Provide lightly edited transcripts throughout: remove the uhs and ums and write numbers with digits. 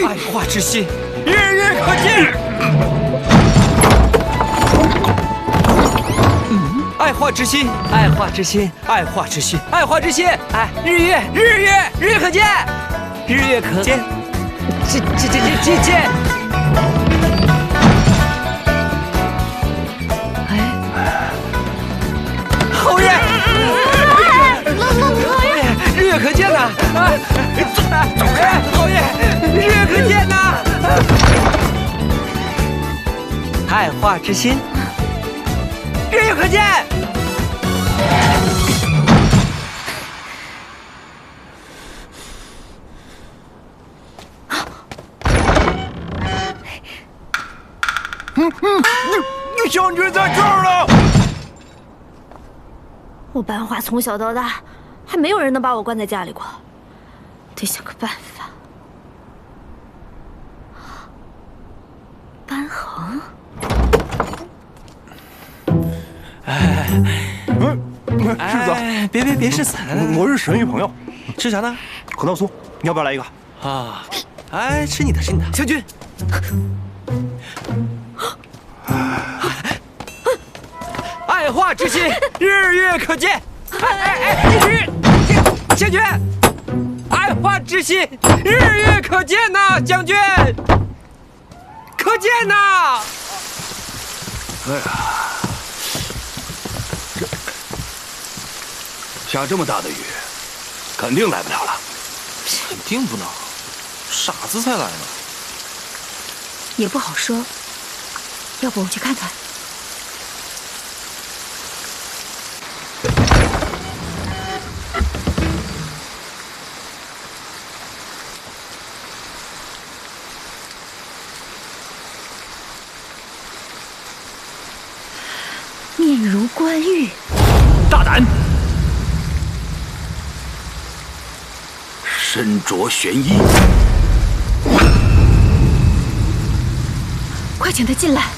爱化之心，日月可见。爱化之心，爱化之心，爱化之心，爱化之心。哎，日月可见，日月可见，见。侯爷，日月可见呐！走开，侯爷，日月可见呐！爱化之心，日月可见。将军在这儿了。我班华从小到大，还没有人能把我关在家里过，得想个办法。班恒，世子，别世子，我是沈玉朋友，吃啥呢？核桃酥，你要不要来一个？啊，哎，吃你的。将军，爱化之心，日月可见。将军，爱化之心，日月可见呐，将军，可见呐。哎呀，下这么大的雨，肯定来不了了。肯定不能，傻子才来呢。也不好说，要不我去看看。面如冠玉，大胆！身着玄衣，快请他进来。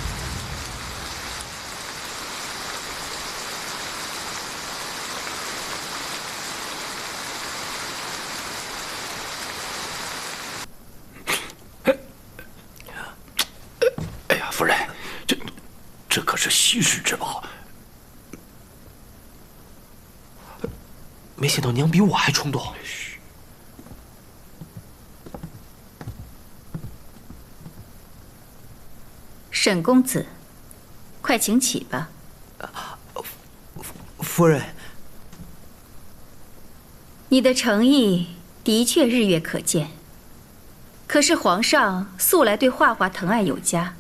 哎呀，夫人，这可是稀世之宝。没想到娘比我还冲动。沈公子，快请起吧。夫人，你的诚意的确日月可见，可是皇上素来对画画疼爱有加，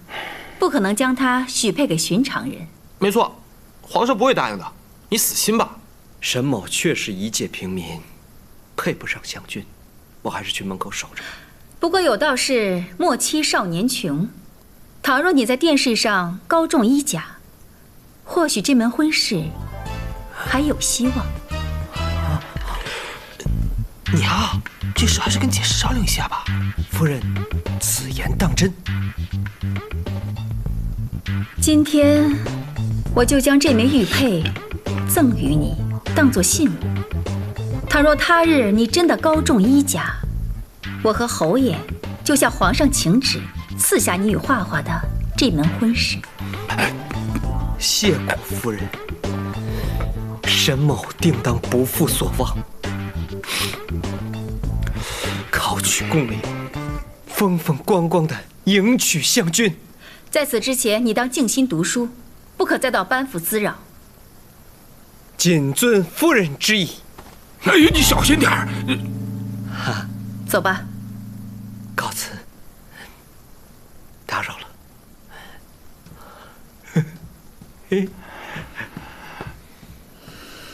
不可能将她许配给寻常人。没错，皇上不会答应的，你死心吧。沈某确是一介平民，配不上湘君，我还是去门口守着。不过有道是莫欺少年穷，倘若你在殿试上高中衣甲，或许这门婚事还有希望。娘，这事还是跟姐商量一下吧。夫人，此言当真？今天我就将这枚玉佩赠予你，当作信物。倘若他日你真的高中衣甲，我和侯爷就向皇上请旨，赐下你与画画的这门婚事。谢过夫人，沈某定当不负所望，考取功名，风风光光的迎娶湘君。在此之前，你当静心读书，不可再到班府滋扰。谨遵夫人之意。哎呀，你小心点儿。走吧。告辞，打扰了。